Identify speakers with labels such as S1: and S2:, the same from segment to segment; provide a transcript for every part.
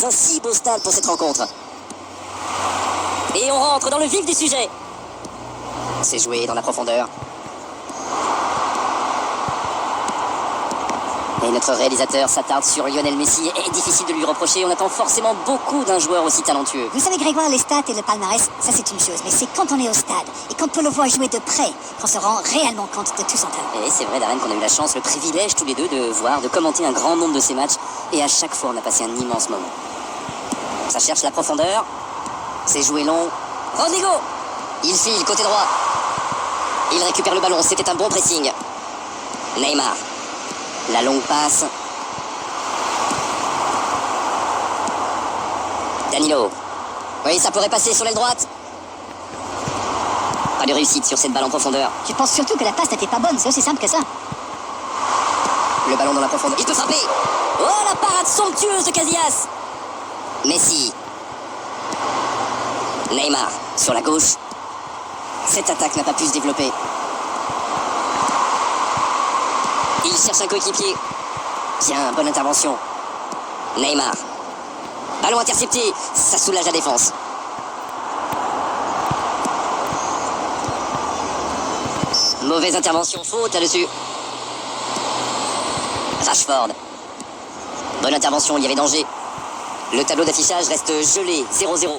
S1: Un si beau stade pour cette rencontre. Et on rentre dans le vif du sujet. C'est joué dans la profondeur. Et notre réalisateur s'attarde sur Lionel Messi. Et difficile de lui reprocher, on attend forcément beaucoup d'un joueur aussi talentueux.
S2: Vous savez Grégoire, les stats et le palmarès, ça c'est une chose. Mais c'est quand on est au stade et quand on le voit jouer de près qu'on se rend réellement compte de tout son talent.
S1: Et c'est vrai Darren qu'on a eu la chance, le privilège tous les deux de voir, de commenter un grand nombre de ces matchs. Et à chaque fois on a passé un immense moment. Ça cherche la profondeur. C'est joué long. Rodrigo. Il file côté droit. Il récupère le ballon. C'était un bon pressing. Neymar. La longue passe. Danilo. Oui, ça pourrait passer sur l'aile droite. Pas de réussite sur cette balle en profondeur.
S2: Je pense surtout que la passe n'était pas bonne, c'est aussi simple que ça.
S1: Le ballon dans la profondeur. Il peut frapper. Oh, la parade somptueuse de Casillas. Messi. Neymar sur la gauche. Cette attaque n'a pas pu se développer. Il cherche un coéquipier. Bien, bonne intervention. Neymar. Ballon intercepté. Ça soulage la défense. Mauvaise intervention, faute là-dessus. Rashford. Bonne intervention, il y avait danger. Le tableau d'affichage reste gelé, 0-0.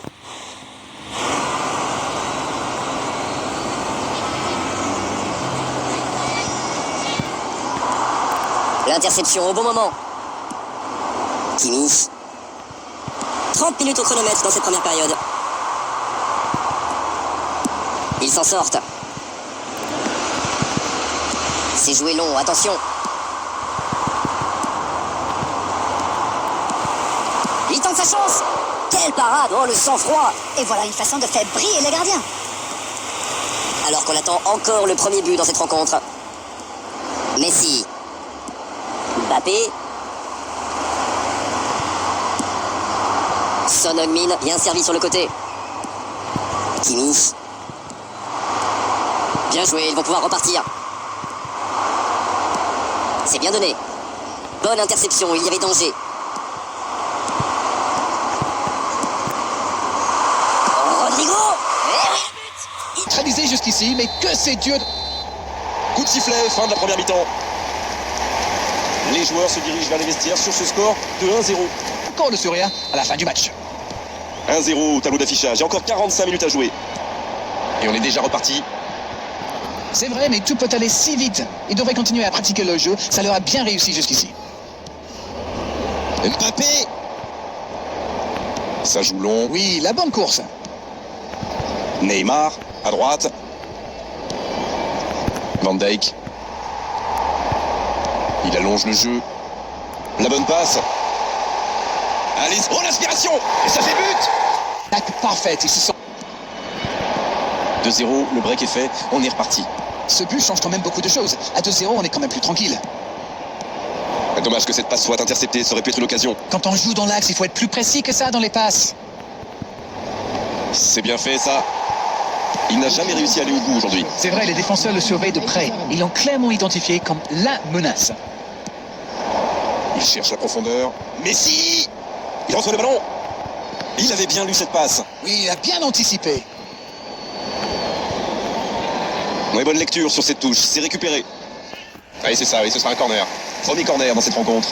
S1: L'interception au bon moment. Kimmich. 30 minutes au chronomètre dans cette première période. Ils s'en sortent. C'est joué long, attention. Il tente sa chance. Quelle parade, oh le sang-froid.
S2: Et voilà une façon de faire briller le gardien.
S1: Alors qu'on attend encore le premier but dans cette rencontre. Messi. Mbappé. Son Heung-min, bien servi sur le côté. Kimmich. Bien joué, ils vont pouvoir repartir. C'est bien donné. Bonne interception, il y avait danger. Rodrigo.
S3: Neutralisé jusqu'ici, mais que c'est dur.
S4: Coup de sifflet, fin de la première mi-temps. Les joueurs se dirigent vers les vestiaires sur ce score de 1-0.
S3: Encore le sourire à la fin du match.
S4: 1-0 au tableau d'affichage. Il y a encore 45 minutes à jouer. Et on est déjà reparti.
S3: C'est vrai, mais tout peut aller si vite. Ils devraient continuer à pratiquer le jeu. Ça leur a bien réussi jusqu'ici.
S4: Mbappé. Ça joue long.
S3: Oui, la bonne course.
S4: Neymar, à droite. Van Dijk. Il allonge le jeu. La bonne passe. Allez, oh l'aspiration. Et ça fait but.
S3: Attaque parfaite, ils se sont...
S4: 2-0, le break est fait, on est reparti.
S3: Ce but change quand même beaucoup de choses. À 2-0, on est quand même plus tranquille.
S4: Dommage que cette passe soit interceptée, ça aurait pu être l'occasion.
S3: Quand on joue dans l'axe, il faut être plus précis que ça dans les passes.
S4: C'est bien fait ça. Il n'a jamais réussi à aller au bout aujourd'hui.
S3: C'est vrai, les défenseurs le surveillent de près. Ils l'ont clairement identifié comme la menace.
S4: Il cherche la profondeur. Messi. Il reçoit le ballon. Il avait bien lu cette passe.
S3: Oui, il a bien anticipé.
S4: Ouais, bonne lecture sur cette touche, c'est récupéré. Allez, c'est ça, oui, ce sera un corner. Premier corner dans cette rencontre.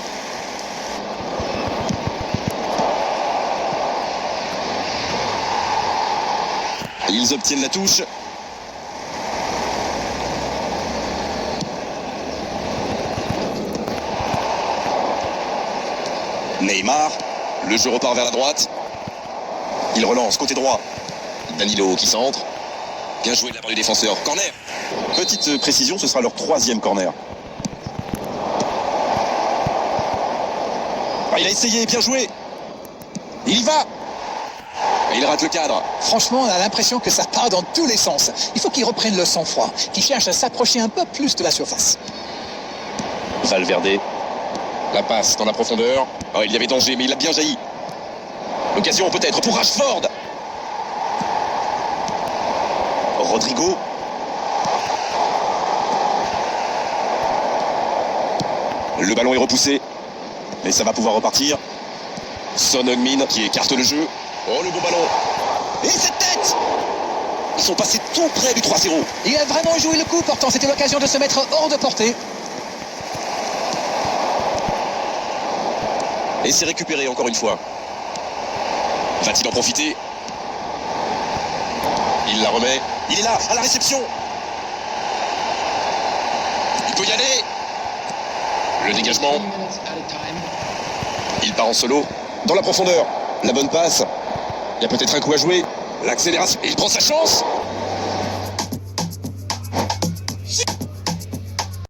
S4: Ils obtiennent la touche. Neymar, le jeu repart vers la droite. Il relance côté droit. Danilo qui centre. Bien joué de la part du défenseur. Corner. Petite précision, ce sera leur 3e corner. Ah, il a essayé, bien joué. Il y va. Et il rate le cadre.
S3: Franchement, on a l'impression que ça part dans tous les sens. Il faut qu'ils reprennent le sang-froid, qu'ils cherchent à s'approcher un peu plus de la surface.
S4: Valverde. La passe dans la profondeur. Oh, il y avait danger, mais il a bien jailli. L'occasion peut-être pour Rashford. Rodrigo. Le ballon est repoussé. Mais ça va pouvoir repartir. Son Heung-min qui écarte le jeu. Oh, le beau ballon. Et cette tête! Ils sont passés tout près du 3-0.
S3: Il a vraiment joué le coup, pourtant c'était l'occasion de se mettre hors de portée.
S4: Et c'est récupéré encore une fois. Va-t-il en profiter? Il la remet. Il est là, à la réception. Il peut y aller. Le dégagement. Il part en solo. Dans la profondeur. La bonne passe. Il y a peut-être un coup à jouer. L'accélération. Et il prend sa chance.